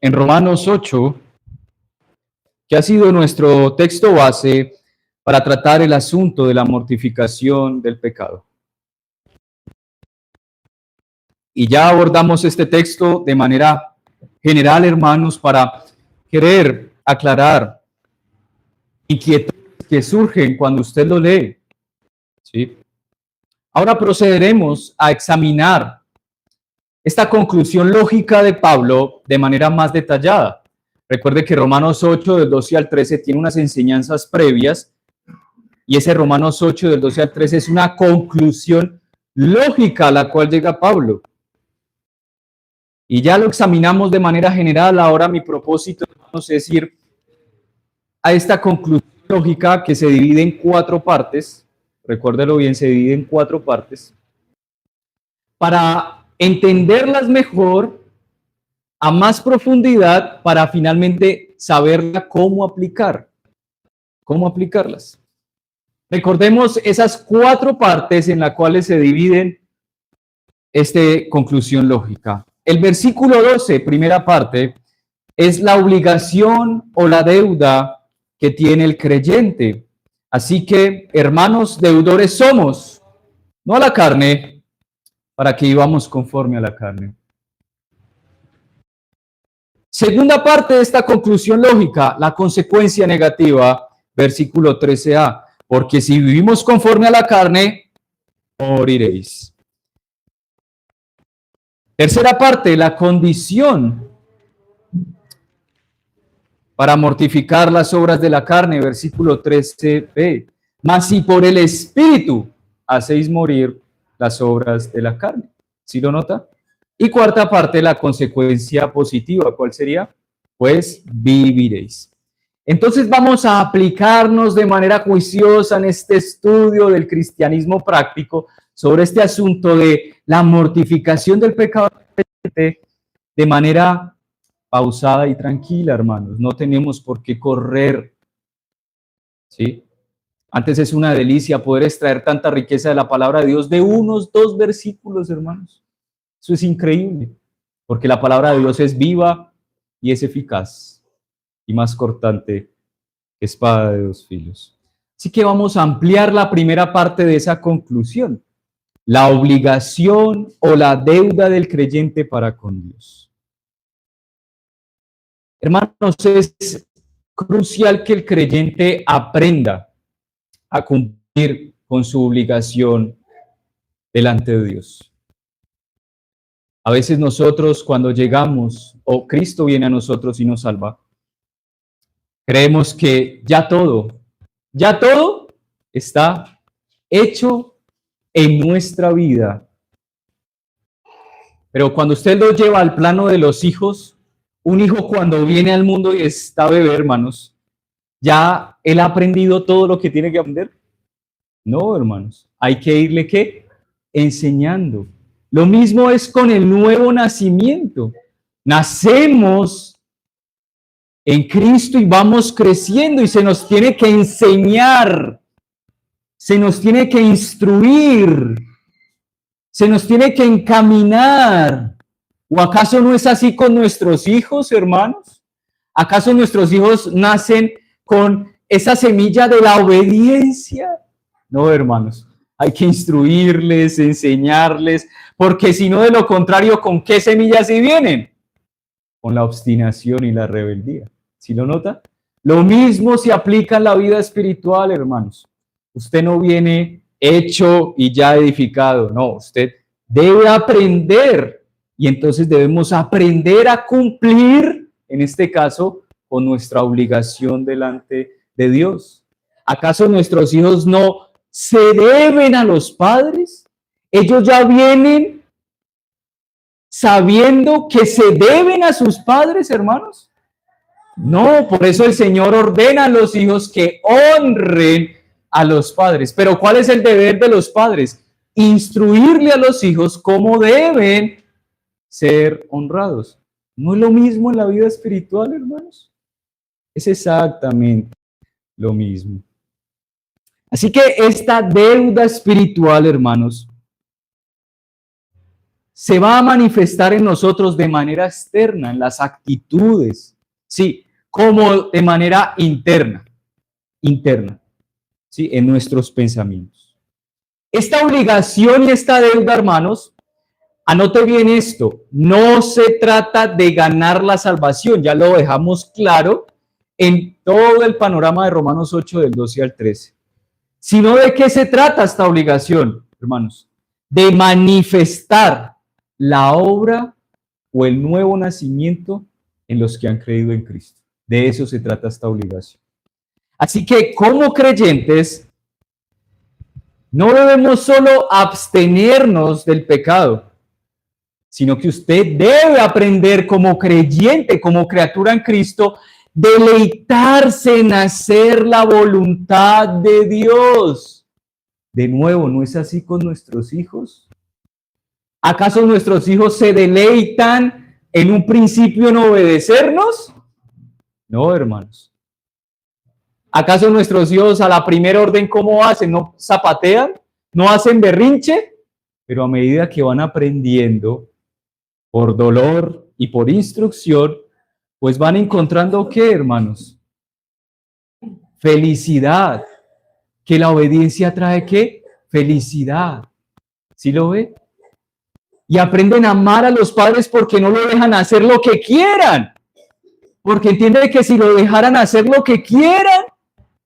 en Romanos 8, que ha sido nuestro texto base para tratar el asunto de la mortificación del pecado. Y ya abordamos este texto de manera general, hermanos, para querer aclarar inquietudes que surgen cuando usted lo lee. ¿Sí? Ahora procederemos a examinar esta conclusión lógica de Pablo de manera más detallada. Recuerde que Romanos 8, del 12 al 13, tiene unas enseñanzas previas, y ese Romanos 8, del 12 al 13, es una conclusión lógica a la cual llega Pablo. Y ya lo examinamos de manera general. Ahora mi propósito, hermanos, es ir a esta conclusión lógica que se divide en 4 partes. Recuérdelo bien, se divide en 4 partes. Para entenderlas mejor, a más profundidad, para finalmente saberla cómo aplicar. Cómo aplicarlas. Recordemos esas 4 partes en las cuales se dividen esta conclusión lógica. El versículo 12, primera parte, es la obligación o la deuda que tiene el creyente. Así que, hermanos, deudores somos, no a la carne, para que vivamos conforme a la carne. Segunda parte de esta conclusión lógica, la consecuencia negativa, versículo 13a, porque si vivimos conforme a la carne, moriréis. Tercera parte, la condición para mortificar las obras de la carne, versículo 13b. Mas si por el Espíritu hacéis morir las obras de la carne. ¿Sí lo nota? Y cuarta parte, la consecuencia positiva. ¿Cuál sería? Pues viviréis. Entonces vamos a aplicarnos de manera juiciosa en este estudio del cristianismo práctico sobre este asunto de la mortificación del pecado de manera pausada y tranquila, hermanos. No tenemos por qué correr, ¿sí? Antes es una delicia poder extraer tanta riqueza de la palabra de Dios de unos 2 versículos, hermanos. Eso es increíble, porque la palabra de Dios es viva y es eficaz y más cortante que espada de 2 filos. Así que vamos a ampliar la primera parte de esa conclusión, la obligación o la deuda del creyente para con Dios. Hermanos, es crucial que el creyente aprenda a cumplir con su obligación delante de Dios. A veces nosotros, cuando llegamos o Cristo viene a nosotros y nos salva, creemos que ya todo está hecho en nuestra vida. Pero cuando usted lo lleva al plano de los hijos, un hijo cuando viene al mundo y está bebé, hermanos, ¿ya él ha aprendido todo lo que tiene que aprender? No, hermanos. Hay que irle, ¿qué? Enseñando. Lo mismo es con el nuevo nacimiento. Nacemos en Cristo y vamos creciendo y se nos tiene que enseñar, se nos tiene que instruir, se nos tiene que encaminar. ¿O acaso no es así con nuestros hijos, hermanos? ¿Acaso nuestros hijos nacen con esa semilla de la obediencia? No, hermanos. Hay que instruirles, enseñarles, porque si no, de lo contrario, ¿con qué semillas sí vienen? Con la obstinación y la rebeldía. ¿Sí lo nota? Lo mismo se aplica en la vida espiritual, hermanos. Usted no viene hecho y ya edificado. No, usted debe aprender. Y entonces debemos aprender a cumplir, en este caso, con nuestra obligación delante de Dios. ¿Acaso nuestros hijos no se deben a los padres? Ellos ya vienen sabiendo que se deben a sus padres, hermanos. No, por eso el Señor ordena a los hijos que honren a los padres. Pero ¿cuál es el deber de los padres? Instruirle a los hijos cómo deben ser honrados. ¿No es lo mismo en la vida espiritual, hermanos? Es exactamente lo mismo. Así que esta deuda espiritual, hermanos, se va a manifestar en nosotros de manera externa, en las actitudes, sí, como de manera interna, sí, en nuestros pensamientos. Esta obligación y esta deuda, hermanos, anote bien esto, no se trata de ganar la salvación, ya lo dejamos claro en todo el panorama de Romanos 8 del 12 al 13, sino de qué se trata esta obligación, hermanos, de manifestar la obra o el nuevo nacimiento en los que han creído en Cristo. De eso se trata esta obligación. Así que como creyentes, no debemos solo abstenernos del pecado, sino que usted debe aprender como creyente, como criatura en Cristo, deleitarse en hacer la voluntad de Dios. De nuevo, ¿no es así con nuestros hijos? ¿Acaso nuestros hijos se deleitan en un principio en obedecernos? No, hermanos. ¿Acaso nuestros hijos a la primera orden cómo hacen? ¿No zapatean? ¿No hacen berrinche? Pero a medida que van aprendiendo por dolor y por instrucción, pues van encontrando ¿qué, hermanos? Felicidad. ¿Que la obediencia trae qué? Felicidad. ¿Sí lo ve? Y aprenden a amar a los padres porque no lo dejan hacer lo que quieran. Porque entienden que si lo dejaran hacer lo que quieran,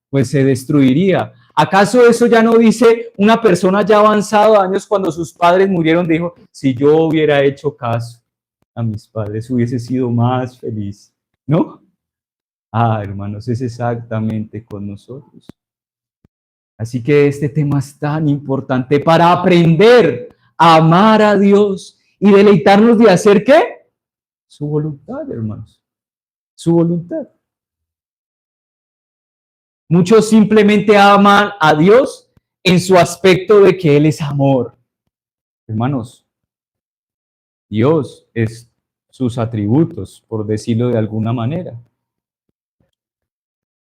pues se destruiría. ¿Acaso eso ya no dice una persona ya avanzado de años cuando sus padres murieron? Dijo, si yo hubiera hecho caso a mis padres, hubiese sido más feliz. ¿No? Ah, hermanos, es exactamente con nosotros. Así que este tema es tan importante para aprender a amar a Dios y deleitarnos de hacer ¿qué? Su voluntad, hermanos. Su voluntad. Muchos simplemente aman a Dios en su aspecto de que Él es amor. Hermanos, Dios es sus atributos, por decirlo de alguna manera.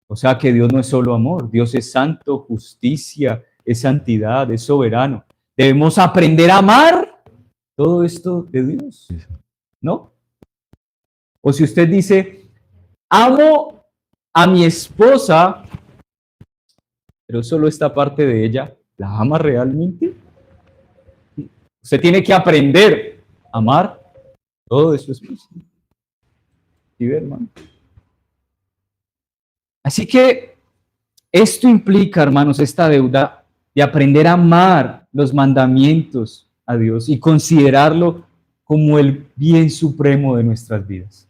O sea que Dios no es solo amor, Dios es santo, justicia, es santidad, es soberano. Debemos aprender a amar todo esto de Dios, ¿no? O si usted dice, amo a mi esposa, pero solo esta parte de ella, ¿la ama realmente? Usted tiene que aprender a amar todo de su esposa. ¿Sí, hermano? Así que esto implica, hermanos, esta deuda de aprender a amar los mandamientos a Dios y considerarlo como el bien supremo de nuestras vidas.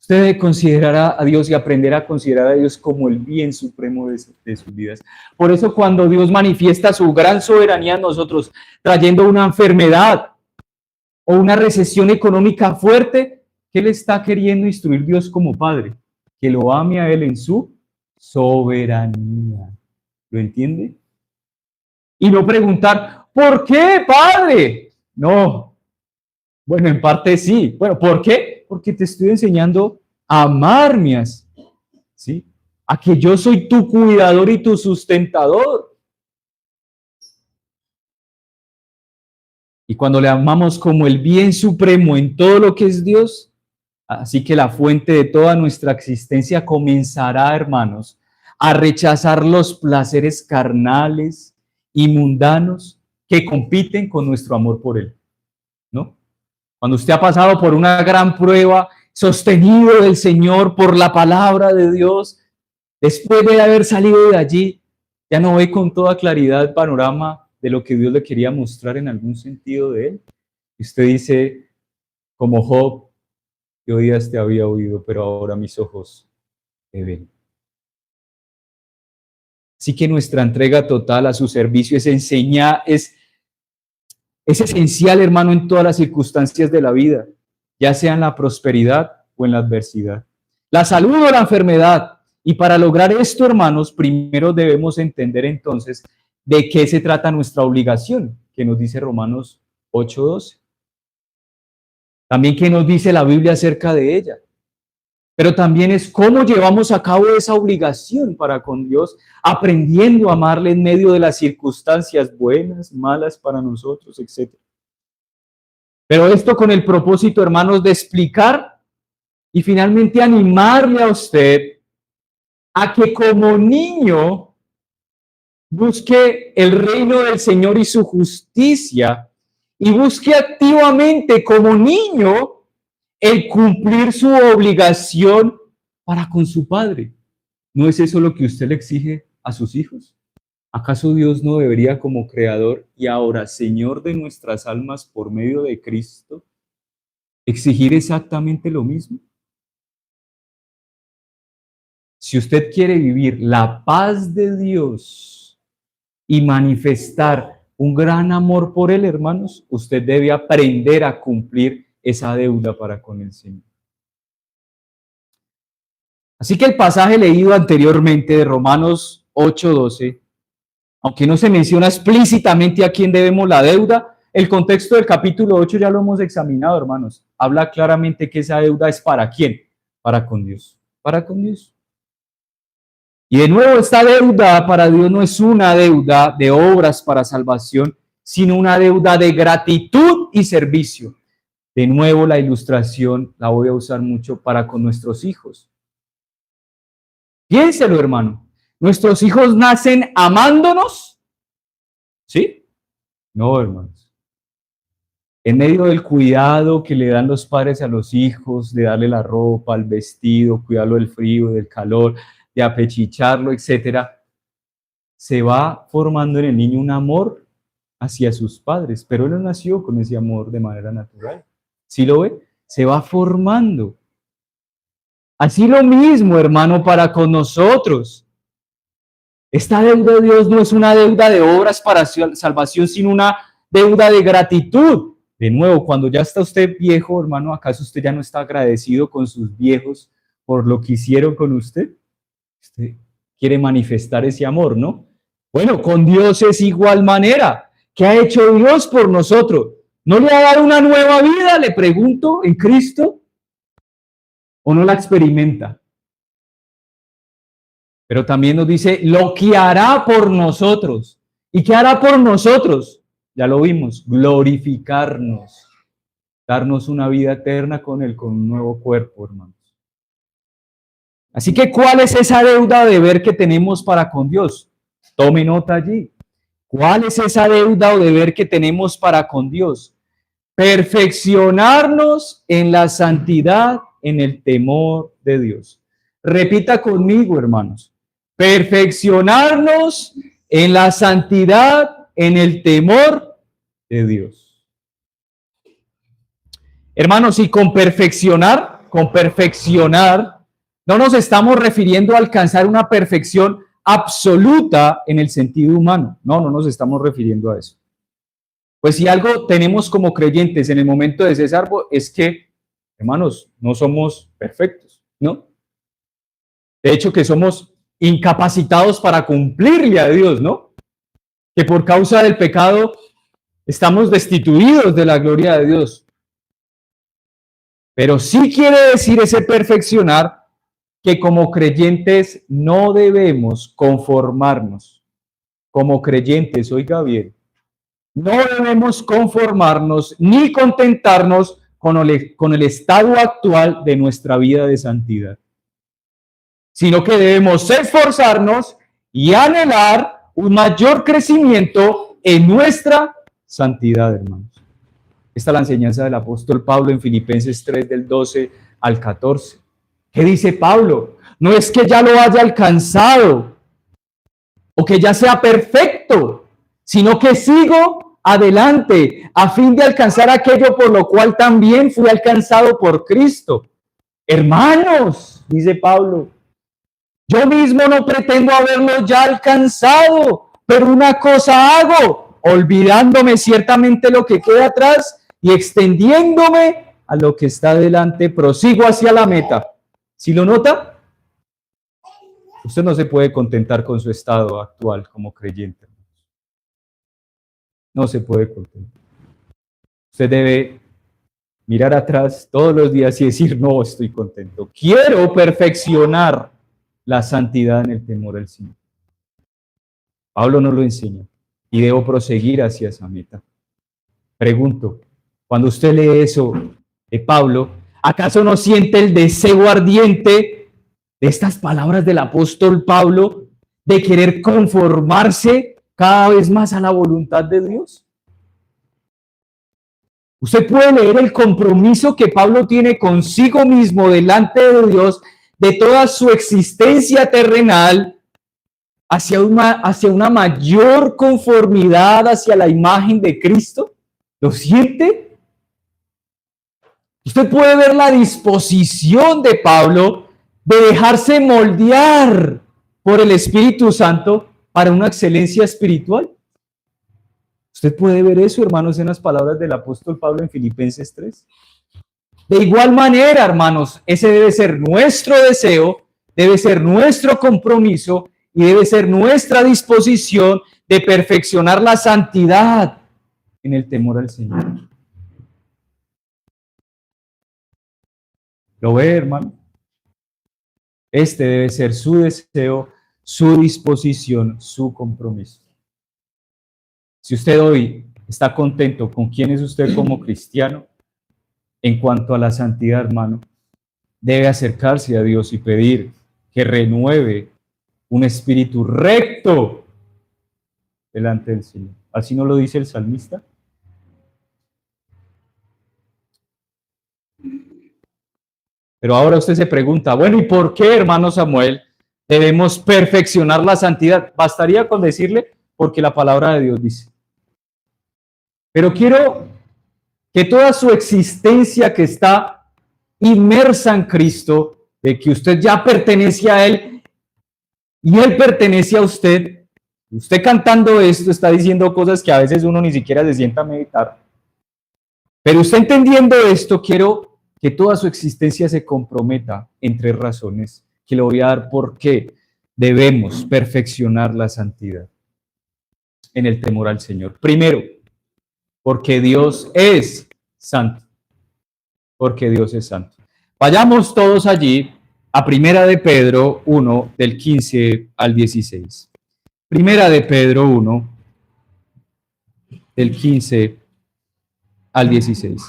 Usted debe considerar a Dios y aprender a considerar a Dios como el bien supremo de sus vidas. Por eso cuando Dios manifiesta su gran soberanía en nosotros, trayendo una enfermedad o una recesión económica fuerte, ¿qué le está queriendo instruir Dios como Padre? Que lo ame a Él en su soberanía. ¿Lo entiende? Y no preguntar, ¿por qué, Padre? No. Bueno, en parte sí. Bueno, ¿por qué? Porque te estoy enseñando a amarme, ¿sí? A que yo soy tu cuidador y tu sustentador. Y cuando le amamos como el bien supremo en todo lo que es Dios, así que la fuente de toda nuestra existencia comenzará, hermanos, a rechazar los placeres carnales y mundanos que compiten con nuestro amor por Él, ¿no? Cuando usted ha pasado por una gran prueba, sostenido del Señor por la palabra de Dios, después de haber salido de allí, ya no ve con toda claridad el panorama de lo que Dios le quería mostrar en algún sentido de Él. Y usted dice, como Job, que oías te había oído, pero ahora mis ojos te ven. Así que nuestra entrega total a su servicio es esencial, hermano, en todas las circunstancias de la vida, ya sea en la prosperidad o en la adversidad. La salud o la enfermedad. Y para lograr esto, hermanos, primero debemos entender entonces de qué se trata nuestra obligación, que nos dice Romanos 8:12. También qué nos dice la Biblia acerca de ella. Pero también es cómo llevamos a cabo esa obligación para con Dios, aprendiendo a amarle en medio de las circunstancias buenas, malas para nosotros, etc. Pero esto con el propósito, hermanos, de explicar y finalmente animarle a usted a que como niño busque el reino del Señor y su justicia y busque activamente como niño el cumplir su obligación para con su padre. ¿No es eso lo que usted le exige a sus hijos? ¿Acaso Dios no debería, como creador y ahora Señor de nuestras almas por medio de Cristo, exigir exactamente lo mismo? Si usted quiere vivir la paz de Dios y manifestar un gran amor por Él, hermanos, usted debe aprender a cumplir esa deuda para con el Señor. Así que el pasaje leído anteriormente de Romanos 8:12, aunque no se menciona explícitamente a quién debemos la deuda, el contexto del capítulo 8 ya lo hemos examinado, hermanos. Habla claramente que esa deuda es para quién, para con Dios, para con Dios. Y de nuevo, esta deuda para Dios no es una deuda de obras para salvación, sino una deuda de gratitud y servicio. De nuevo, la ilustración la voy a usar mucho para con nuestros hijos. Piénselo, hermano. ¿Nuestros hijos nacen amándonos? ¿Sí? No, hermanos. En medio del cuidado que le dan los padres a los hijos, de darle la ropa, el vestido, cuidarlo del frío, del calor, de apechicharlo, etcétera, se va formando en el niño un amor hacia sus padres, pero él no nació con ese amor de manera natural. ¿Sí lo ve? Se va formando. Así lo mismo, hermano, para con nosotros. Esta deuda de Dios no es una deuda de obras para salvación, sino una deuda de gratitud. De nuevo, cuando ya está usted viejo, hermano, ¿acaso usted ya no está agradecido con sus viejos por lo que hicieron con usted? Usted quiere manifestar ese amor, ¿no? Bueno, con Dios es igual manera. ¿Qué ha hecho Dios por nosotros? ¿No le ha dado una nueva vida, le pregunto, en Cristo? ¿O no la experimenta? Pero también nos dice lo que hará por nosotros. ¿Y qué hará por nosotros? Ya lo vimos, glorificarnos, darnos una vida eterna con Él, con un nuevo cuerpo, hermanos. Así que, ¿cuál es esa deuda de deber que tenemos para con Dios? Tome nota allí. ¿Cuál es esa deuda o deber que tenemos para con Dios? Perfeccionarnos en la santidad, en el temor de Dios. Repita conmigo, hermanos. Perfeccionarnos en la santidad, en el temor de Dios. Hermanos, y con perfeccionar, no nos estamos refiriendo a alcanzar una perfección absoluta en el sentido humano. No nos estamos refiriendo a eso. Pues si algo tenemos como creyentes en el momento de César es que, hermanos, no somos perfectos, ¿no? De hecho, que somos incapacitados para cumplirle a Dios, ¿no? Que por causa del pecado estamos destituidos de la gloria de Dios. Pero sí quiere decir ese perfeccionar que como creyentes no debemos conformarnos. Como creyentes, oiga bien, no debemos conformarnos ni contentarnos con el estado actual de nuestra vida de santidad, sino que debemos esforzarnos y anhelar un mayor crecimiento en nuestra santidad, hermanos. Esta es la enseñanza del apóstol Pablo en Filipenses 3, del 12 al 14. ¿Qué dice Pablo? No es que ya lo haya alcanzado o que ya sea perfecto, sino que sigo adelante a fin de alcanzar aquello por lo cual también fui alcanzado por Cristo. Hermanos, dice Pablo, yo mismo no pretendo haberlo ya alcanzado, pero una cosa hago, olvidándome ciertamente lo que queda atrás y extendiéndome a lo que está delante, prosigo hacia la meta. ¿Sí lo nota? Usted no se puede contentar con su estado actual como creyente. No se puede contentar. Usted debe mirar atrás todos los días y decir, no estoy contento. Quiero perfeccionar la santidad en el temor del Señor. Pablo nos lo enseña y debo proseguir hacia esa meta. Pregunto, Cuando usted lee eso de Pablo, ¿acaso no siente el deseo ardiente de estas palabras del apóstol Pablo de querer conformarse cada vez más a la voluntad de Dios? Usted puede leer el compromiso que Pablo tiene consigo mismo delante de Dios, de toda su existencia terrenal, hacia una mayor conformidad hacia la imagen de Cristo. ¿Lo siente? Usted puede ver la disposición de Pablo de dejarse moldear por el Espíritu Santo para una excelencia espiritual. Usted puede ver eso, hermanos, en las palabras del apóstol Pablo en Filipenses 3. De igual manera, hermanos, ese debe ser nuestro deseo, debe ser nuestro compromiso y debe ser nuestra disposición de perfeccionar la santidad en el temor al Señor. ¿Lo ve, hermano? Este debe ser su deseo, su disposición, su compromiso. Si usted hoy está contento con quién es usted como cristiano, en cuanto a la santidad, hermano, debe acercarse a Dios y pedir que renueve un espíritu recto delante del Señor. ¿Así no lo dice el salmista? Pero ahora usted se pregunta, bueno, ¿y por qué, hermano Samuel, debemos perfeccionar la santidad? Bastaría con decirle, porque la palabra de Dios dice. Pero quiero que toda su existencia que está inmersa en Cristo, de que usted ya pertenece a Él y Él pertenece a usted, usted cantando esto está diciendo cosas que a veces uno ni siquiera se sienta a meditar. Pero usted entendiendo esto, quiero que toda su existencia se comprometa en 3 razones, que le voy a dar por qué debemos perfeccionar la santidad en el temor al Señor. Primero, porque Dios es santo. Porque Dios es santo. Vayamos todos allí a Primera de Pedro 1, del 15 al 16. Primera de Pedro 1, del 15 al 16.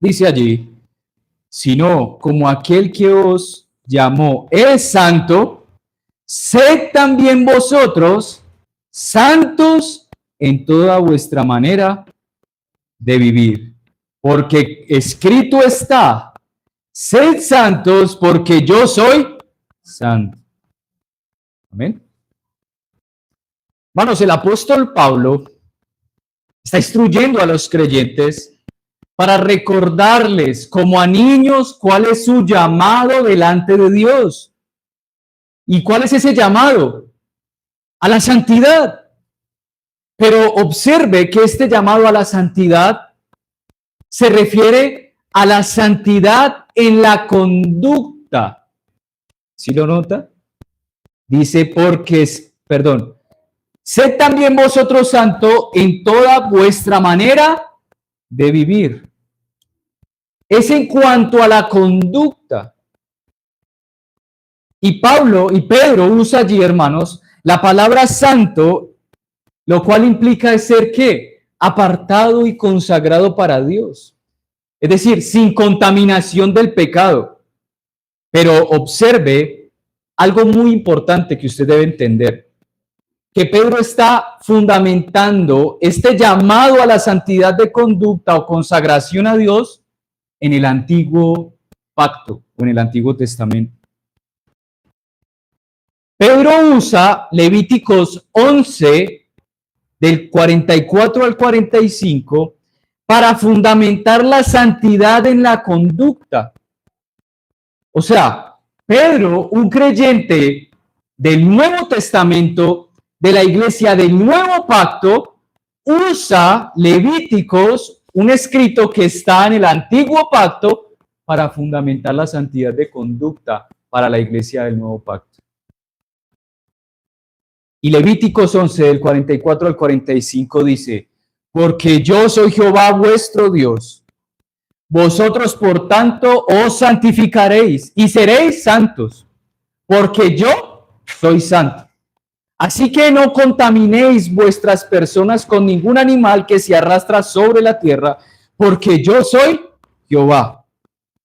Dice allí, sino como aquel que os llamó es santo, sed también vosotros santos en toda vuestra manera de vivir. Porque escrito está, sed santos porque yo soy santo. Amén. Hermanos, el apóstol Pablo está instruyendo a los creyentes para recordarles como a niños cuál es su llamado delante de Dios. ¿Y cuál es ese llamado? A la santidad. Pero observe que este llamado a la santidad se refiere a la santidad en la conducta. ¿Sí lo nota? Dice sed también vosotros santo en toda vuestra manera de vivir. Es en cuanto a la conducta. Y Pedro usa allí, hermanos, la palabra santo, lo cual implica ser ¿qué? Apartado y consagrado para Dios. Es decir, sin contaminación del pecado. Pero observe algo muy importante que usted debe entender. Que Pedro está fundamentando este llamado a la santidad de conducta o consagración a Dios en el antiguo pacto o en el Antiguo Testamento. Pedro usa Levíticos 11, del 44 al 45, para fundamentar la santidad en la conducta. O sea, Pedro, un creyente del Nuevo Testamento, de la iglesia del Nuevo Pacto, usa Levíticos, un escrito que está en el Antiguo Pacto, para fundamentar la santidad de conducta para la iglesia del Nuevo Pacto. Y Levíticos 11, del 44 al 45 dice, porque yo soy Jehová vuestro Dios, Vosotros, por tanto, os santificaréis y seréis santos, porque yo soy santo. Así que no contaminéis vuestras personas con ningún animal que se arrastra sobre la tierra, porque yo soy Jehová,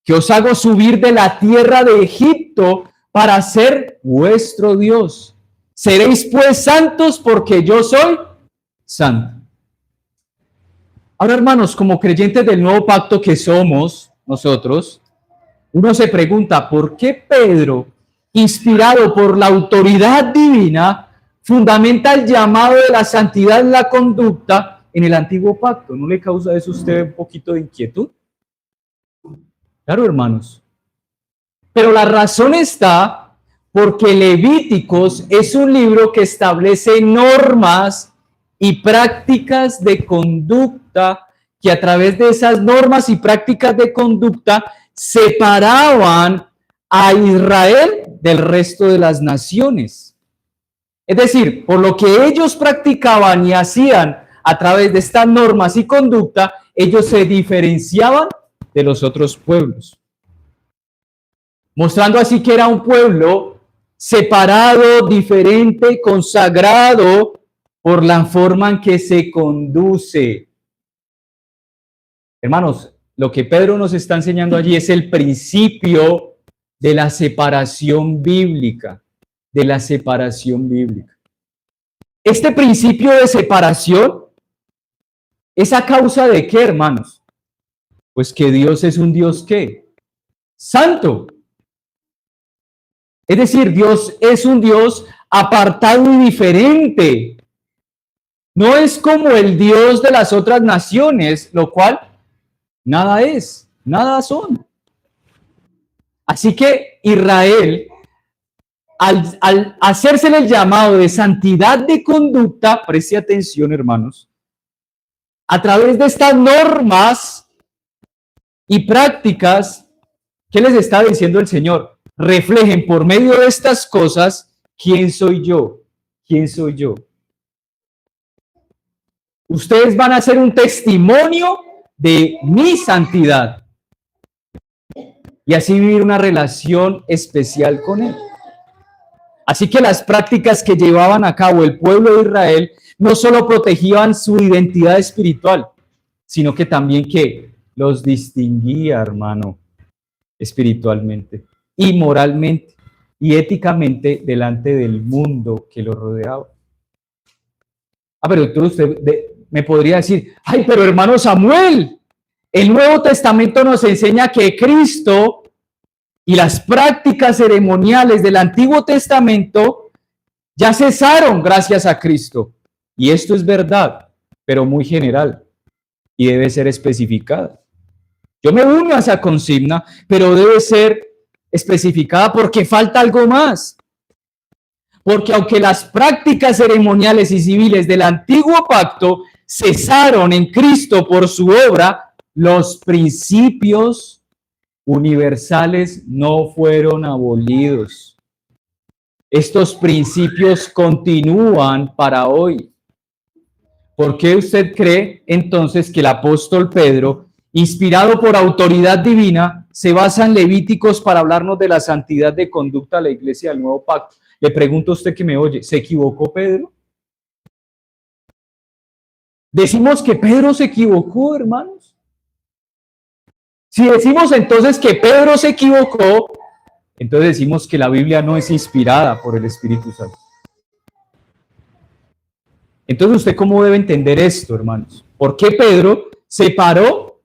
que os hago subir de la tierra de Egipto para ser vuestro Dios. Seréis pues santos, porque yo soy santo. Ahora, hermanos, como creyentes del nuevo pacto que somos nosotros, uno se pregunta, ¿por qué Pedro, inspirado por la autoridad divina, fundamenta el llamado de la santidad en la conducta en el antiguo pacto? ¿No le causa eso a usted un poquito de inquietud? Claro, hermanos. Pero la razón está porque Levíticos es un libro que establece normas y prácticas de conducta que a través de esas normas y prácticas de conducta separaban a Israel del resto de las naciones. Es decir, por lo que ellos practicaban y hacían a través de estas normas y conducta, ellos se diferenciaban de los otros pueblos, mostrando así que era un pueblo separado, diferente, consagrado por la forma en que se conduce. Hermanos, lo que Pedro nos está enseñando allí es el principio de la separación bíblica, de la separación bíblica. Este principio de separación es a causa de qué, hermanos? Pues que Dios es un Dios ¿qué? Santo. Es decir, Dios es un Dios apartado y diferente. No es como el Dios de las otras naciones, lo cual nada es, nada son. Así que Israel, al hacérsele el llamado de santidad de conducta, preste atención, hermanos, a través de estas normas y prácticas, ¿qué les está diciendo el Señor? Reflejen por medio de estas cosas quién soy yo, quién soy yo. Ustedes van a ser un testimonio de mi santidad y así vivir una relación especial con Él. Así que las prácticas que llevaban a cabo el pueblo de Israel no solo protegían su identidad espiritual, sino que también que los distinguía, hermano, espiritualmente y moralmente y éticamente delante del mundo que lo rodeaba. Pero entonces usted me podría decir, ay, pero hermano Samuel, el Nuevo Testamento nos enseña que Cristo y las prácticas ceremoniales del Antiguo Testamento ya cesaron gracias a Cristo. Y esto es verdad, pero muy general y debe ser especificada. Yo me uno a esa consigna, pero debe ser especificada porque falta algo más. Porque aunque las prácticas ceremoniales y civiles del antiguo pacto cesaron en Cristo por su obra, los principios universales no fueron abolidos. Estos principios continúan para hoy. ¿Por qué usted cree entonces que el apóstol Pedro, inspirado por autoridad divina, se basa en Levíticos para hablarnos de la santidad de conducta de la iglesia del nuevo pacto? Le pregunto a usted que me oye, ¿se equivocó Pedro? ¿Decimos que Pedro se equivocó, hermanos? Si decimos entonces que Pedro se equivocó, entonces decimos que la Biblia no es inspirada por el Espíritu Santo. Entonces, ¿usted cómo debe entender esto, hermanos? ¿Por qué Pedro se paró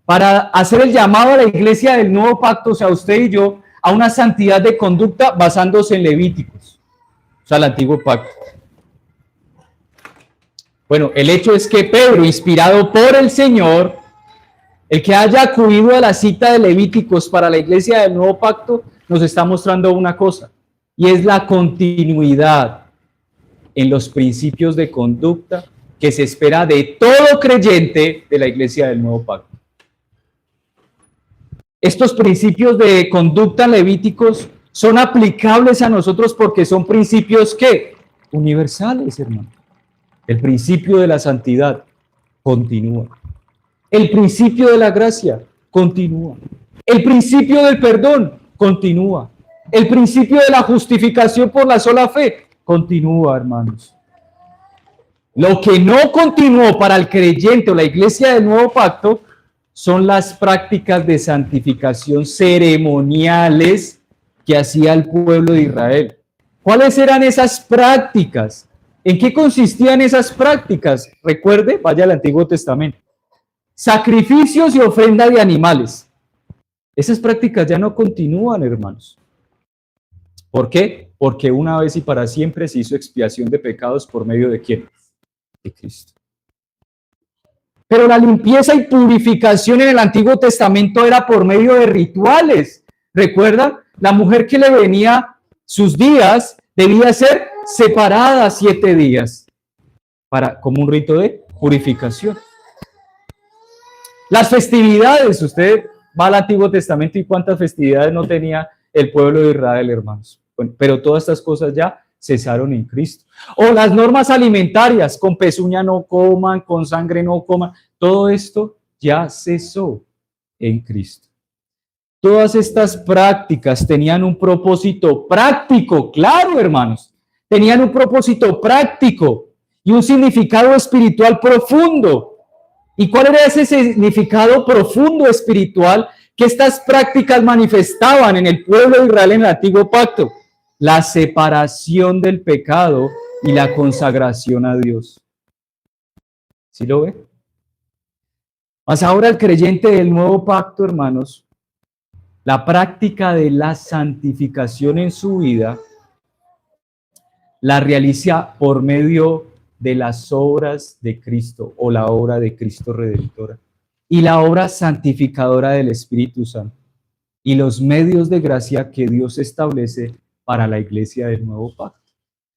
para hacer el llamado a la iglesia del nuevo pacto, o sea, usted y yo, a una santidad de conducta basándose en Levíticos, o sea, el antiguo pacto? Bueno, el hecho es que Pedro, inspirado por el Señor, el que haya acudido a la cita de Levíticos para la iglesia del nuevo pacto, nos está mostrando una cosa, y es la continuidad en los principios de conducta que se espera de todo creyente de la iglesia del nuevo pacto. Estos principios de conducta levíticos son aplicables a nosotros porque son principios ¿qué? Universales, hermano. El principio de la santidad continúa. El principio de la gracia continúa. El principio del perdón continúa. El principio de la justificación por la sola fe continúa, hermanos. Lo que no continuó para el creyente o la iglesia del nuevo pacto son las prácticas de santificación ceremoniales que hacía el pueblo de Israel. ¿Cuáles eran esas prácticas? ¿En qué consistían esas prácticas? Recuerde, vaya al Antiguo Testamento. Sacrificios y ofrenda de animales. Esas prácticas ya no continúan, hermanos. ¿Por qué? Porque una vez y para siempre se hizo expiación de pecados por medio de ¿quién? De Cristo. Pero la limpieza y purificación en el Antiguo Testamento era por medio de rituales. ¿Recuerda? La mujer que le venía sus días debía ser separada 7 días como un rito de purificación. Las festividades, usted va al Antiguo Testamento y cuántas festividades no tenía el pueblo de Israel, hermanos. Bueno, pero todas estas cosas ya cesaron en Cristo. O las normas alimentarias, con pezuña no coman, con sangre no coman, todo esto ya cesó en Cristo. Todas estas prácticas tenían un propósito práctico, claro, hermanos, tenían un propósito práctico y un significado espiritual profundo. ¿Y cuál era ese significado profundo espiritual que estas prácticas manifestaban en el pueblo de Israel en el Antiguo Pacto? La separación del pecado y la consagración a Dios. ¿Sí lo ve? Mas ahora el creyente del nuevo pacto, hermanos, la práctica de la santificación en su vida la realiza por medio de las obras de Cristo o la obra de Cristo redentora y la obra santificadora del Espíritu Santo y los medios de gracia que Dios establece para la iglesia del nuevo pacto.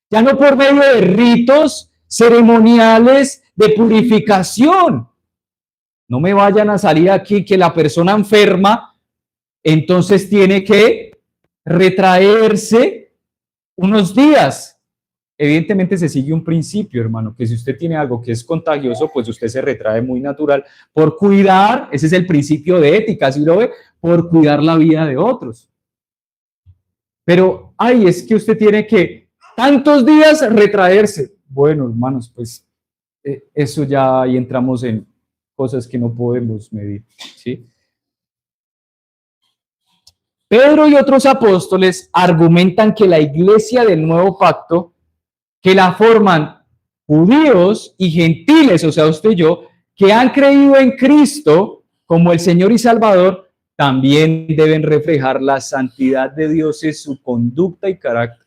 Ya no por medio de ritos ceremoniales de purificación. No me vayan a salir aquí que la persona enferma entonces tiene que retraerse unos días. Evidentemente se sigue un principio, hermano, que si usted tiene algo que es contagioso, pues usted se retrae muy natural por cuidar, ese es el principio de ética, ¿sí lo ve? Por cuidar la vida de otros. Pero, es que usted tiene que tantos días retraerse. Bueno, hermanos, pues eso ya ahí entramos en cosas que no podemos medir, ¿sí? Pedro y otros apóstoles argumentan que la iglesia del nuevo pacto, que la forman judíos y gentiles, o sea, usted y yo, que han creído en Cristo como el Señor y Salvador, también deben reflejar la santidad de Dios en su conducta y carácter.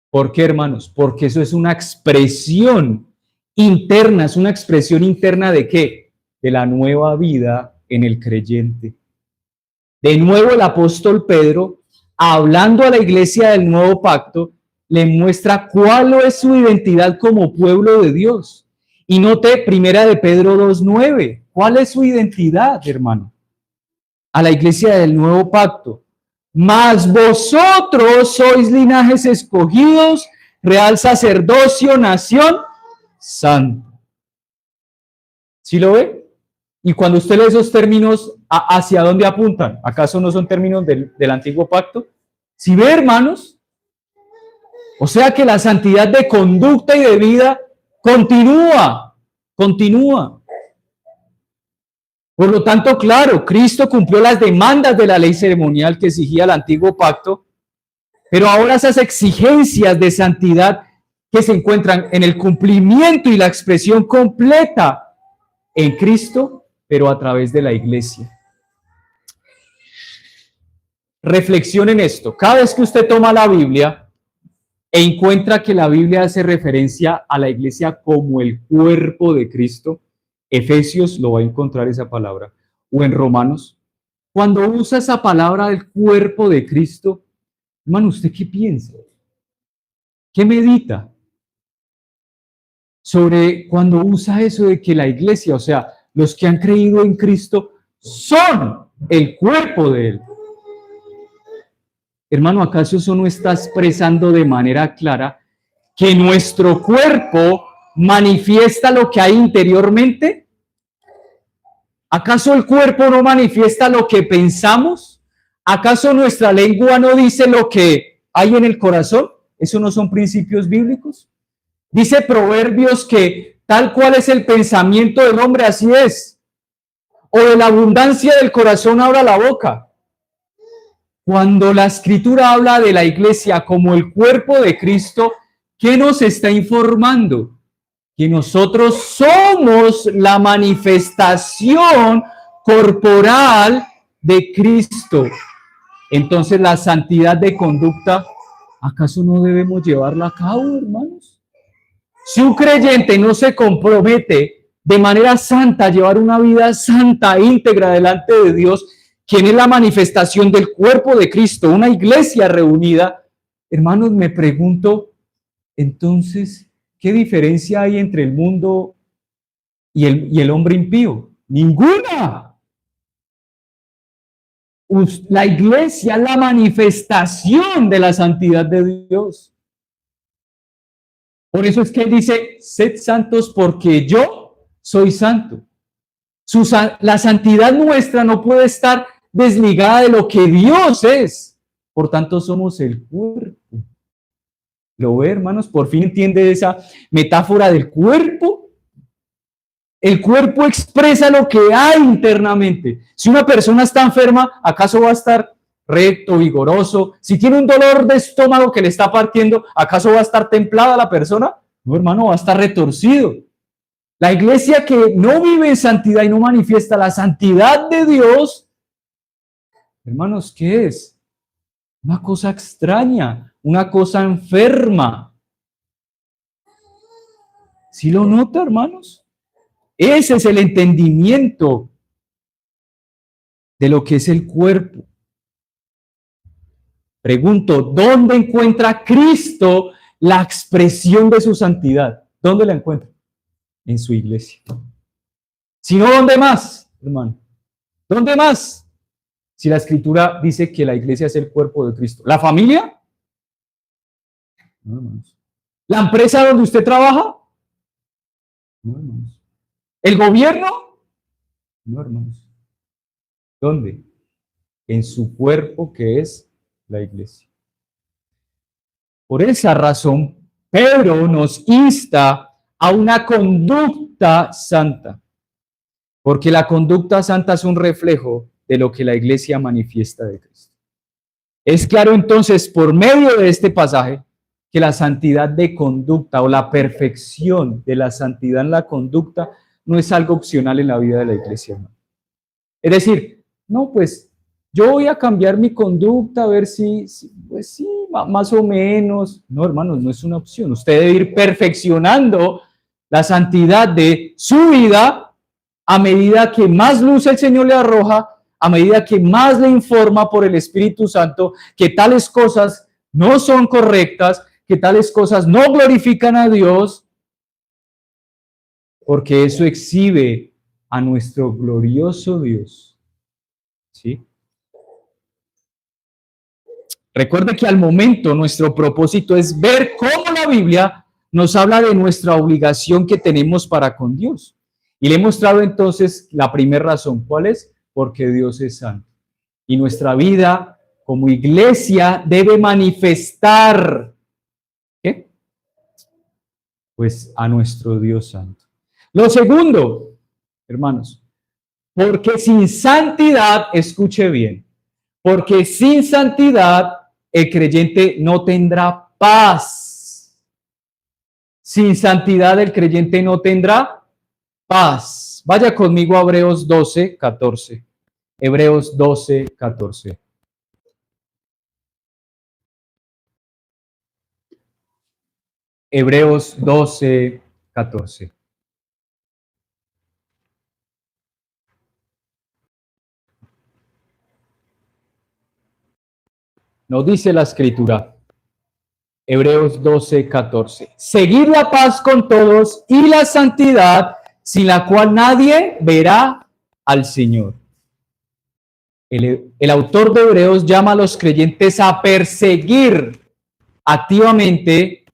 ¿Por qué, hermanos? Porque eso es una expresión interna, es una expresión interna ¿de qué? De la nueva vida en el creyente. De nuevo el apóstol Pedro, hablando a la iglesia del nuevo pacto, le muestra cuál es su identidad como pueblo de Dios. Y note primera de Pedro 2:9. ¿Cuál es su identidad, hermano? A la iglesia del nuevo pacto. Mas vosotros sois linajes escogidos, real sacerdocio, nación santa. ¿Sí lo ve? Y cuando usted lee esos términos, ¿hacia dónde apuntan? ¿Acaso no son términos del antiguo pacto? ¿Sí ve, hermanos? O sea que la santidad de conducta y de vida continúa. Por lo tanto, claro, Cristo cumplió las demandas de la ley ceremonial que exigía el antiguo pacto, pero ahora esas exigencias de santidad que se encuentran en el cumplimiento y la expresión completa en Cristo, pero a través de la iglesia. Reflexionen esto. Cada vez que usted toma la Biblia e encuentra que la Biblia hace referencia a la iglesia como el cuerpo de Cristo, Efesios lo va a encontrar esa palabra, o en Romanos, cuando usa esa palabra del cuerpo de Cristo, hermano, ¿usted qué piensa? ¿Qué medita? Sobre cuando usa eso de que la iglesia, o sea, los que han creído en Cristo, son el cuerpo de Él. Hermano, ¿acaso eso no está expresando de manera clara que nuestro cuerpo manifiesta lo que hay interiormente? ¿Acaso el cuerpo no manifiesta lo que pensamos? ¿Acaso nuestra lengua no dice lo que hay en el corazón? ¿Eso no son principios bíblicos? Dice Proverbios que tal cual es el pensamiento del hombre, así es. O de la abundancia del corazón habla la boca. Cuando la Escritura habla de la iglesia como el cuerpo de Cristo, ¿qué nos está informando? Que nosotros somos la manifestación corporal de Cristo. Entonces, la santidad de conducta, ¿acaso no debemos llevarla a cabo, hermanos? Si un creyente no se compromete de manera santa a llevar una vida santa, íntegra delante de Dios, quien es la manifestación del cuerpo de Cristo, una iglesia reunida, hermanos, me pregunto, entonces, ¿qué diferencia hay entre el mundo y el hombre impío? Ninguna. La iglesia es la manifestación de la santidad de Dios. Por eso es que él dice, sed santos porque yo soy santo. La santidad nuestra no puede estar desligada de lo que Dios es. Por tanto, somos el cuerpo. ¿Lo ve, hermanos? Por fin entiende esa metáfora del cuerpo. El cuerpo expresa lo que hay internamente. Si una persona está enferma, ¿acaso va a estar recto, vigoroso? Si tiene un dolor de estómago que le está partiendo, ¿acaso va a estar templada la persona? No, hermano, va a estar retorcido. La iglesia que no vive en santidad y no manifiesta la santidad de Dios, hermanos, ¿qué es? Una cosa extraña, una cosa enferma. ¿Sí lo nota, hermanos? Ese es el entendimiento de lo que es el cuerpo. Pregunto, ¿dónde encuentra Cristo la expresión de su santidad? ¿Dónde la encuentra? En su iglesia. Si no, ¿dónde más, hermano? ¿Dónde más? Si la Escritura dice que la iglesia es el cuerpo de Cristo. ¿La familia? No, hermanos. ¿La empresa donde usted trabaja? No, hermanos. ¿El gobierno? No, hermanos. ¿Dónde? En su cuerpo, que es la iglesia. Por esa razón, Pedro nos insta a una conducta santa, porque la conducta santa es un reflejo de lo que la iglesia manifiesta de Cristo. Es claro entonces, por medio de este pasaje, que la santidad de conducta o la perfección de la santidad en la conducta no es algo opcional en la vida de la iglesia, hermano. Es decir, no, pues yo voy a cambiar mi conducta a ver pues sí, más o menos. No, hermanos, no es una opción. Usted debe ir perfeccionando la santidad de su vida a medida que más luz el Señor le arroja, a medida que más le informa por el Espíritu Santo que tales cosas no son correctas, que tales cosas no glorifican a Dios, porque eso exhibe a nuestro glorioso Dios. ¿Sí? Recuerde que al momento nuestro propósito es ver cómo la Biblia nos habla de nuestra obligación que tenemos para con Dios. Y le he mostrado entonces la primera razón. ¿Cuál es? Porque Dios es santo. Y nuestra vida como iglesia debe manifestar, ¿qué? Pues a nuestro Dios santo. Lo segundo, hermanos, porque sin santidad, escuche bien, porque sin santidad el creyente no tendrá paz. Sin santidad el creyente no tendrá paz. Vaya conmigo a Hebreos 12, 14. Hebreos 12, 14. Hebreos 12, 14. Nos dice la Escritura, Hebreos 12, 14. Seguid la paz con todos y la santidad, sin la cual nadie verá al Señor. El autor de Hebreos llama a los creyentes a perseguir activamente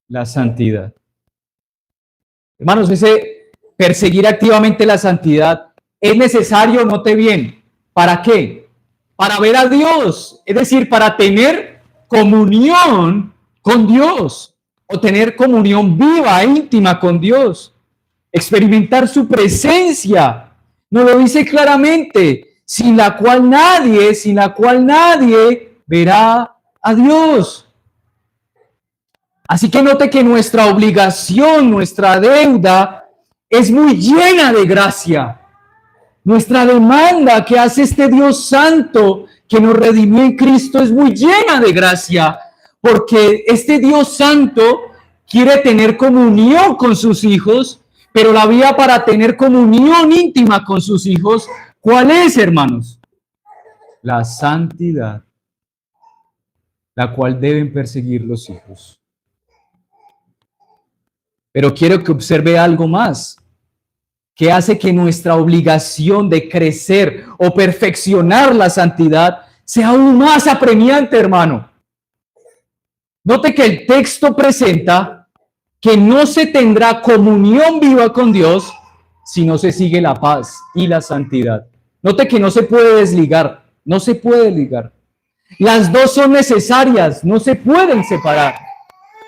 la santidad. Hermanos, ese perseguir activamente la santidad es necesario, note bien, ¿para qué? Para ver a Dios, es decir, para tener comunión con Dios, o tener comunión viva, íntima con Dios, experimentar su presencia. Nos lo dice claramente, sin la cual nadie verá a Dios. Así que note que nuestra obligación, nuestra deuda es muy llena de gracia. Nuestra demanda que hace este Dios santo que nos redimió en Cristo es muy llena de gracia, porque este Dios santo quiere tener comunión con sus hijos, pero la vía para tener comunión íntima con sus hijos, ¿cuál es, hermanos? La santidad, la cual deben perseguir los hijos. Pero quiero que observe algo más, que hace que nuestra obligación de crecer o perfeccionar la santidad sea aún más apremiante, hermano. Note que el texto presenta que no se tendrá comunión viva con Dios si no se sigue la paz y la santidad. Note que no se puede desligar, no se puede ligar. Las dos son necesarias, no se pueden separar.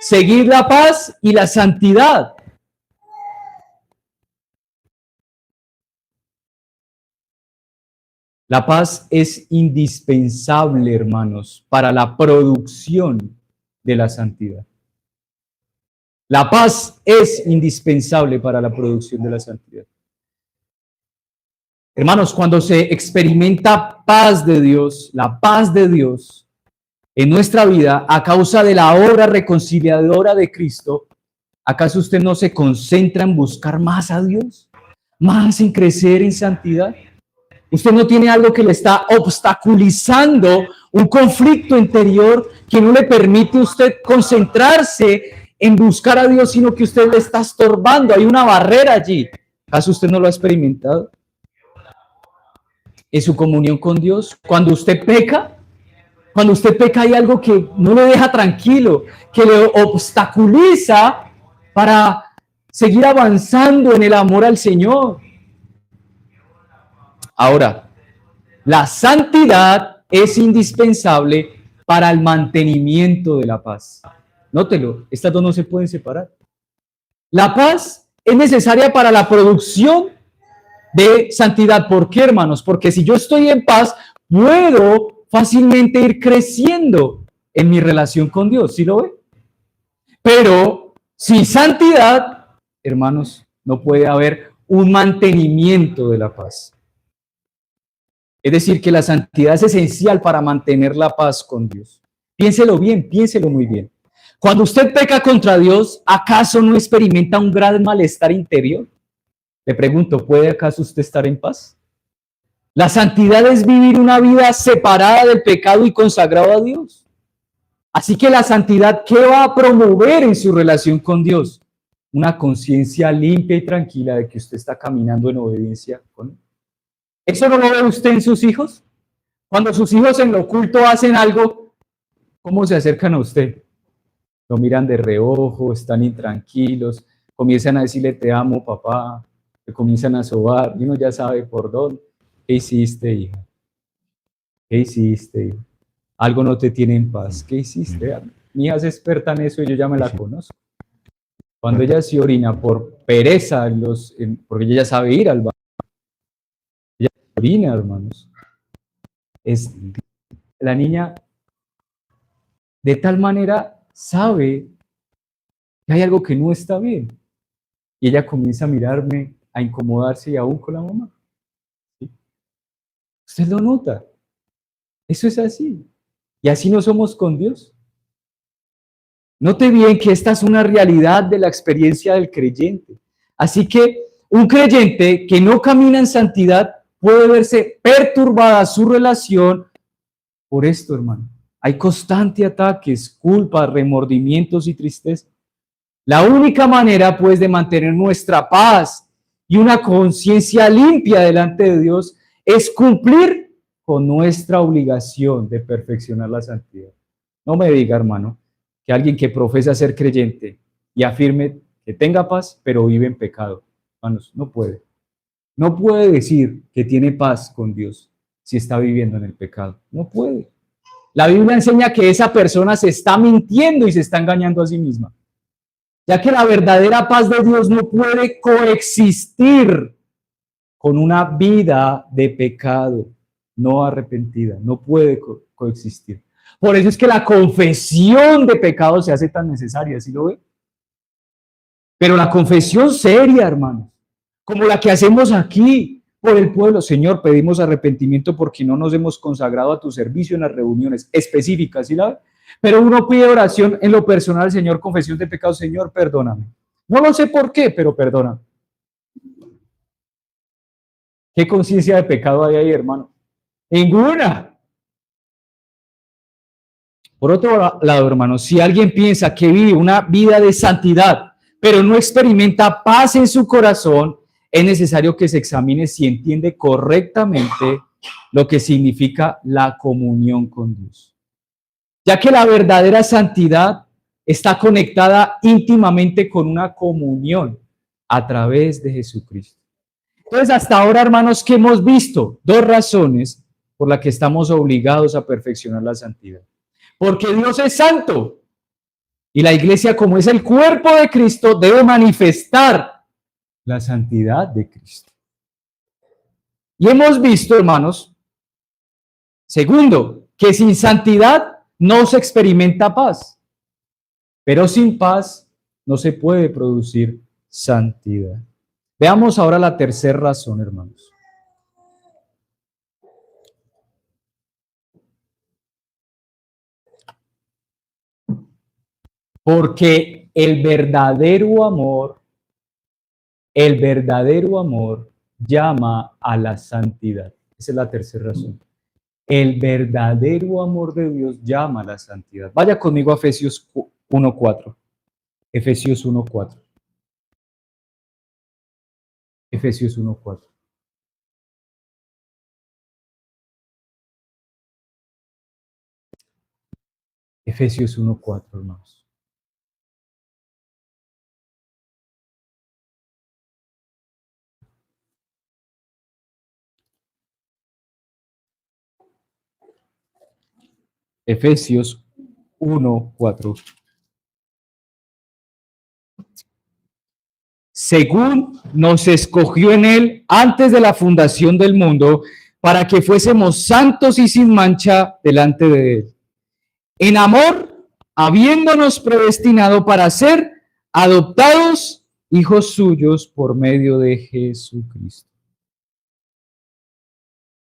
Seguir la paz y la santidad. La paz es indispensable, hermanos, para la producción de la santidad. La paz es indispensable para la producción de la santidad. Hermanos, cuando se experimenta paz de Dios, la paz de Dios en nuestra vida a causa de la obra reconciliadora de Cristo, ¿acaso usted no se concentra en buscar más a Dios? ¿Más en crecer en santidad? Usted no tiene algo que le está obstaculizando, un conflicto interior que no le permite a usted concentrarse en buscar a Dios, sino que usted le está estorbando. Hay una barrera allí. ¿Acaso usted no lo ha experimentado? En su comunión con Dios, cuando usted peca hay algo que no lo deja tranquilo, que le obstaculiza para seguir avanzando en el amor al Señor. Ahora, la santidad es indispensable para el mantenimiento de la paz. Nótelo, estas dos no se pueden separar. La paz es necesaria para la producción de santidad. ¿Por qué, hermanos? Porque si yo estoy en paz, puedo fácilmente ir creciendo en mi relación con Dios. ¿Sí lo ve? Pero sin santidad, hermanos, no puede haber un mantenimiento de la paz. Es decir, que la santidad es esencial para mantener la paz con Dios. Piénselo bien, piénselo muy bien. Cuando usted peca contra Dios, ¿acaso no experimenta un gran malestar interior? Le pregunto, ¿puede acaso usted estar en paz? La santidad es vivir una vida separada del pecado y consagrado a Dios. Así que la santidad, ¿qué va a promover en su relación con Dios? Una conciencia limpia y tranquila de que usted está caminando en obediencia con Él. ¿Eso no lo ve usted en sus hijos? Cuando sus hijos en lo oculto hacen algo, ¿cómo se acercan a usted? Lo miran de reojo, están intranquilos, comienzan a decirle te amo, papá, le comienzan a sobar, y uno ya sabe por dónde. ¿Qué hiciste, hija? ¿Qué hiciste, hija? Algo no te tiene en paz. ¿Qué hiciste? Mi hija es experta en eso y yo ya me la conozco. Cuando ella se orina por pereza, porque ella ya sabe ir al baño, ella orina, hermanos. La niña de tal manera sabe que hay algo que no está bien. Y ella comienza a mirarme, a incomodarse y aún con la mamá. ¿Sí? Usted lo nota. Eso es así. Y así no somos con Dios. Note bien que esta es una realidad de la experiencia del creyente. Así que un creyente que no camina en santidad puede verse perturbada su relación por esto, hermano. Hay constantes ataques, culpas, remordimientos y tristeza. La única manera, pues, de mantener nuestra paz y una conciencia limpia delante de Dios es cumplir con nuestra obligación de perfeccionar la santidad. No me diga, hermano, que alguien que profesa ser creyente y afirme que tenga paz, pero vive en pecado. Hermanos, no puede. no puede decir que tiene paz con Dios si está viviendo en el pecado. No puede. La Biblia enseña que esa persona se está mintiendo y se está engañando a sí misma, ya que la verdadera paz de Dios no puede coexistir con una vida de pecado no arrepentida, no puede coexistir. Por eso es que la confesión de pecado se hace tan necesaria, ¿sí lo ve? Pero la confesión seria, hermanos, como la que hacemos aquí por el pueblo. Señor, pedimos arrepentimiento porque no nos hemos consagrado a tu servicio en las reuniones específicas, ¿sí la ve? Pero uno pide oración en lo personal, Señor, confesión de pecado, Señor, perdóname. No lo sé por qué, pero perdóname. ¿Qué conciencia de pecado hay ahí, hermano? Ninguna. Por otro lado, hermano, si alguien piensa que vive una vida de santidad, pero no experimenta paz en su corazón, es necesario que se examine si entiende correctamente lo que significa la comunión con Dios. Ya que la verdadera santidad está conectada íntimamente con una comunión a través de Jesucristo. Entonces, hasta ahora, hermanos, ¿qué hemos visto? Dos razones por las que estamos obligados a perfeccionar la santidad. Porque Dios es santo y la iglesia, como es el cuerpo de Cristo, debe manifestar la santidad de Cristo. Y hemos visto, hermanos, segundo, que sin santidad no se experimenta paz, pero sin paz no se puede producir santidad. Veamos ahora la tercera razón, hermanos. Porque el verdadero amor llama a la santidad. Esa es la tercera razón. El verdadero amor de Dios llama a la santidad. Vaya conmigo a Efesios 1:4. Efesios 1:4. Efesios 1:4. Efesios 1:4, hermanos. Efesios 1:4. Según nos escogió en él antes de la fundación del mundo, para que fuésemos santos y sin mancha delante de él. En amor, habiéndonos predestinado para ser adoptados hijos suyos por medio de Jesucristo.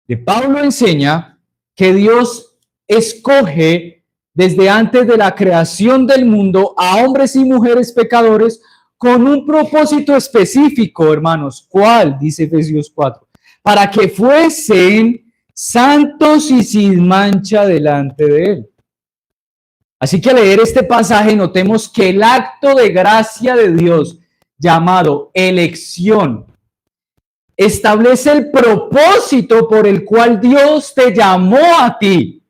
De Pablo enseña que Dios escoge desde antes de la creación del mundo a hombres y mujeres pecadores con un propósito específico, hermanos. ¿Cuál? Dice Efesios 4. Para que fuesen santos y sin mancha delante de él. Así que al leer este pasaje notemos que el acto de gracia de Dios llamado elección establece el propósito por el cual Dios te llamó a ti.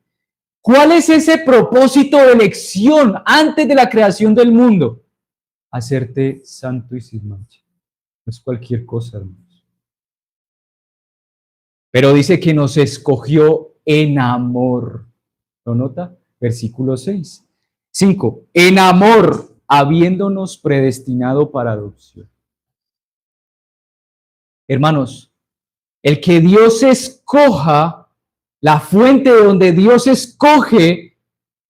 ¿Cuál es ese propósito de elección antes de la creación del mundo? Hacerte santo y sin mancha. No es cualquier cosa, hermanos. Pero dice que nos escogió en amor. ¿Lo nota? Versículo 6. 5. En amor, habiéndonos predestinado para adopción. Hermanos, el que Dios escoja, la fuente de donde Dios escoge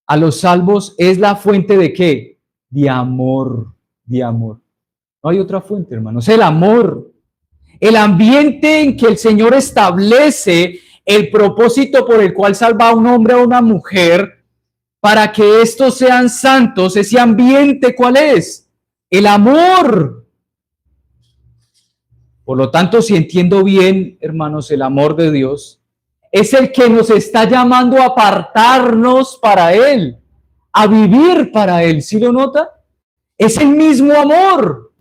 a los salvos es la fuente de ¿qué? De amor, de amor. No hay otra fuente, hermanos, el amor. El ambiente en que el Señor establece el propósito por el cual salva a un hombre o a una mujer para que estos sean santos, ese ambiente, ¿cuál es? El amor. Por lo tanto, si entiendo bien, hermanos, el amor de Dios es el que nos está llamando a apartarnos para Él, a vivir para Él. ¿Sí lo nota? Es el mismo amor.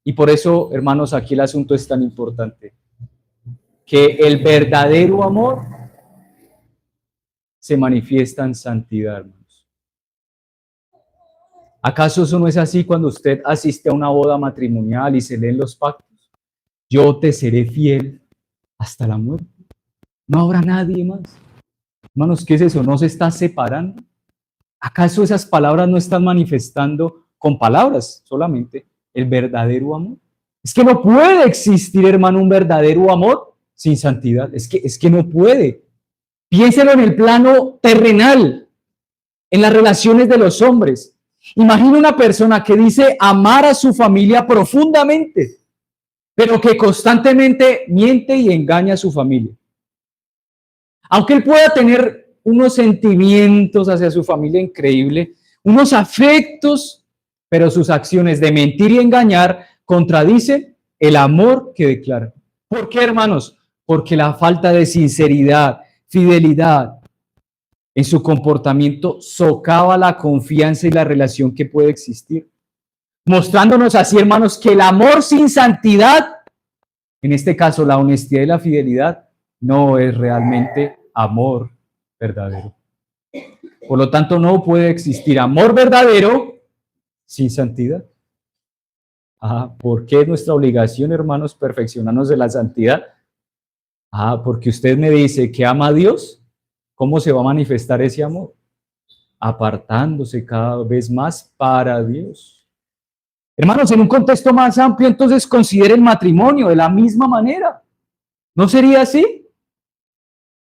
Y por eso, hermanos, aquí el asunto es tan importante, que el verdadero amor se manifiesta en santidad, hermanos. ¿Acaso eso no es así cuando usted asiste a una boda matrimonial y se leen los pactos? yo te seré fiel hasta la muerte. No habrá nadie más. Hermanos, ¿qué es eso? ¿No se está separando? ¿Acaso esas palabras no están manifestando con palabras solamente el verdadero amor? Es que no puede existir, hermano, un verdadero amor sin santidad. Es que no puede. Piénselo en el plano terrenal, en las relaciones de los hombres. Imagina una persona que dice amar a su familia profundamente, pero que constantemente miente y engaña a su familia. Aunque él pueda tener unos sentimientos hacia su familia increíble, unos afectos, pero sus acciones de mentir y engañar contradicen el amor que declara. ¿Por qué, hermanos? Porque la falta de sinceridad, fidelidad en su comportamiento socava la confianza y la relación que puede existir. Mostrándonos así, hermanos, que el amor sin santidad, en este caso la honestidad y la fidelidad, no es realmente amor verdadero. Por lo tanto, no puede existir amor verdadero sin santidad. ¿Por qué es nuestra obligación, hermanos, perfeccionarnos de la santidad? Porque usted me dice que ama a Dios. ¿Cómo se va a manifestar ese amor? Apartándose cada vez más para Dios. Hermanos, en un contexto más amplio, entonces considere el matrimonio de la misma manera. ¿No sería así?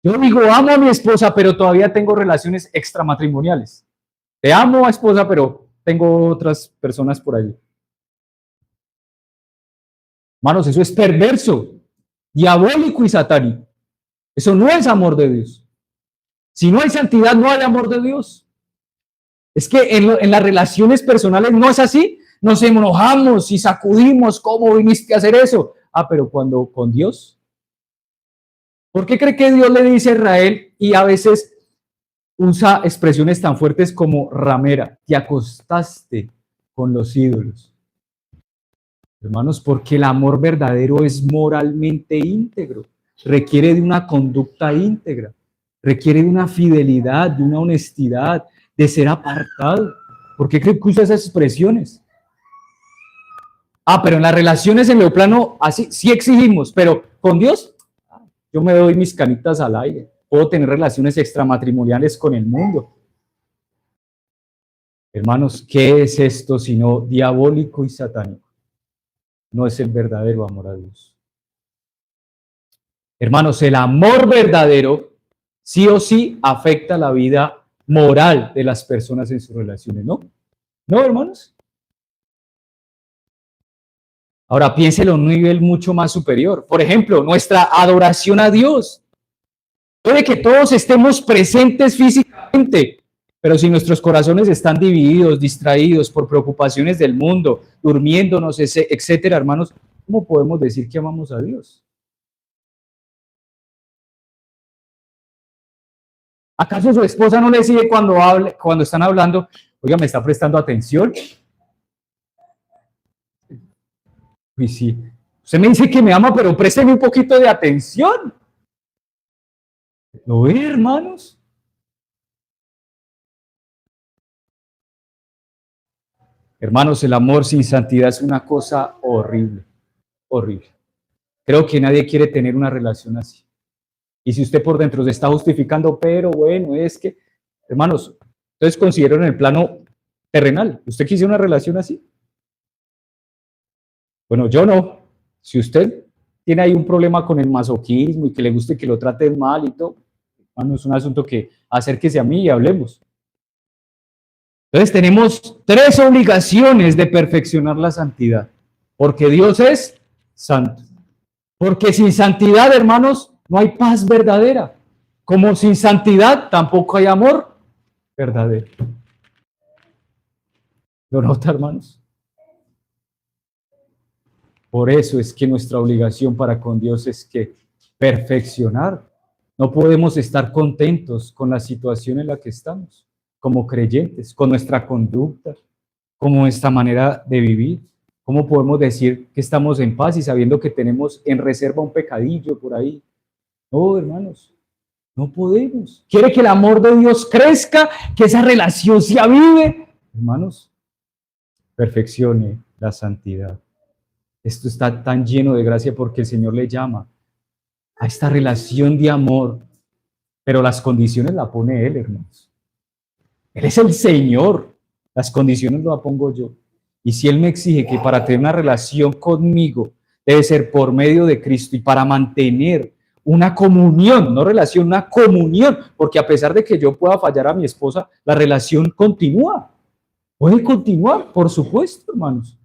Yo digo, amo a mi esposa, pero todavía tengo relaciones extramatrimoniales. Te amo a esposa, pero tengo otras personas por allí. Hermanos, eso es perverso, diabólico y satánico. Eso no es amor de Dios. Si no hay santidad, no hay amor de Dios. Es que en las relaciones personales no es así. Nos enojamos y sacudimos. ¿Cómo viniste a hacer eso? Pero cuando con Dios. ¿Por qué cree que Dios le dice a Israel y a veces usa expresiones tan fuertes como ramera? Te acostaste con los ídolos. Hermanos, porque el amor verdadero es moralmente íntegro. Requiere de una conducta íntegra. Requiere de una fidelidad, de una honestidad, de ser apartado. ¿Por qué cree que usa esas expresiones? Pero en las relaciones en lo plano, así sí exigimos, pero con Dios, yo me doy mis canitas al aire. Puedo tener relaciones extramatrimoniales con el mundo. Hermanos, ¿qué es esto sino diabólico y satánico? No es el verdadero amor a Dios. Hermanos, el amor verdadero sí o sí afecta la vida moral de las personas en sus relaciones, ¿no? ¿No, hermanos? Ahora piénselo a un nivel mucho más superior. Por ejemplo, nuestra adoración a Dios. Puede que todos estemos presentes físicamente, pero si nuestros corazones están divididos, distraídos por preocupaciones del mundo, durmiéndonos, etcétera, hermanos, ¿cómo podemos decir que amamos a Dios? ¿Acaso su esposa no le sigue cuando están hablando? Oiga, ¿me está prestando atención? Y sí, usted me dice que me ama, pero présteme un poquito de atención. ¿Lo ve, hermanos? Hermanos, el amor sin santidad es una cosa horrible, horrible. Creo que nadie quiere tener una relación así. Y si usted por dentro se está justificando, pero bueno, es que, hermanos, entonces considero en el plano terrenal, ¿usted quisiera una relación así? Bueno, yo no. Si usted tiene ahí un problema con el masoquismo y que le guste que lo traten mal y todo, hermano, es un asunto que acérquese a mí y hablemos. Entonces tenemos 3 obligaciones de perfeccionar la santidad, porque Dios es santo. Porque sin santidad, hermanos, no hay paz verdadera. Como sin santidad tampoco hay amor verdadero. ¿Lo nota, hermanos? Por eso es que nuestra obligación para con Dios es que perfeccionar. No podemos estar contentos con la situación en la que estamos, como creyentes, con nuestra conducta, con nuestra manera de vivir. ¿Cómo podemos decir que estamos en paz y sabiendo que tenemos en reserva un pecadillo por ahí? No, hermanos, no podemos. ¿Quiere que el amor de Dios crezca, que esa relación se avive? Hermanos, perfeccione la santidad. Esto está tan lleno de gracia porque el Señor le llama a esta relación de amor, pero las condiciones las pone Él, hermanos. Él es el Señor, las condiciones las pongo yo. Y si Él me exige que para tener una relación conmigo debe ser por medio de Cristo y para mantener una comunión, no relación, una comunión, porque a pesar de que yo pueda fallar a mi esposa, la relación continúa. Puede continuar, por supuesto, hermanos.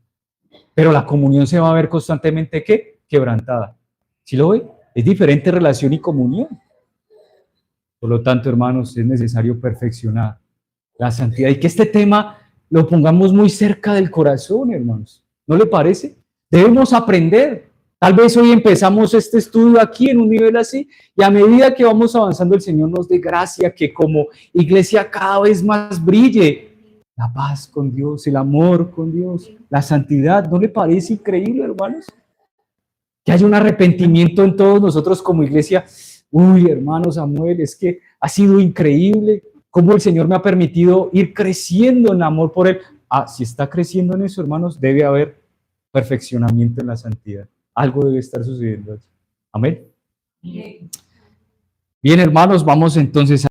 Pero la comunión se va a ver constantemente, ¿qué? Quebrantada. ¿Sí lo ve? Es diferente relación y comunión. Por lo tanto, hermanos, es necesario perfeccionar la santidad y que este tema lo pongamos muy cerca del corazón, hermanos. ¿No le parece? Debemos aprender. Tal vez hoy empezamos este estudio aquí en un nivel así y a medida que vamos avanzando el Señor nos dé gracia que como iglesia cada vez más brille la paz con Dios, el amor con Dios, la santidad. ¿No le parece increíble, hermanos? Que haya un arrepentimiento en todos nosotros como iglesia. Uy, hermano Samuel, es que ha sido increíble cómo el Señor me ha permitido ir creciendo en amor por Él. Ah, si está creciendo en eso, hermanos, debe haber perfeccionamiento en la santidad. Algo debe estar sucediendo allí. Amén. Bien, hermanos, vamos entonces a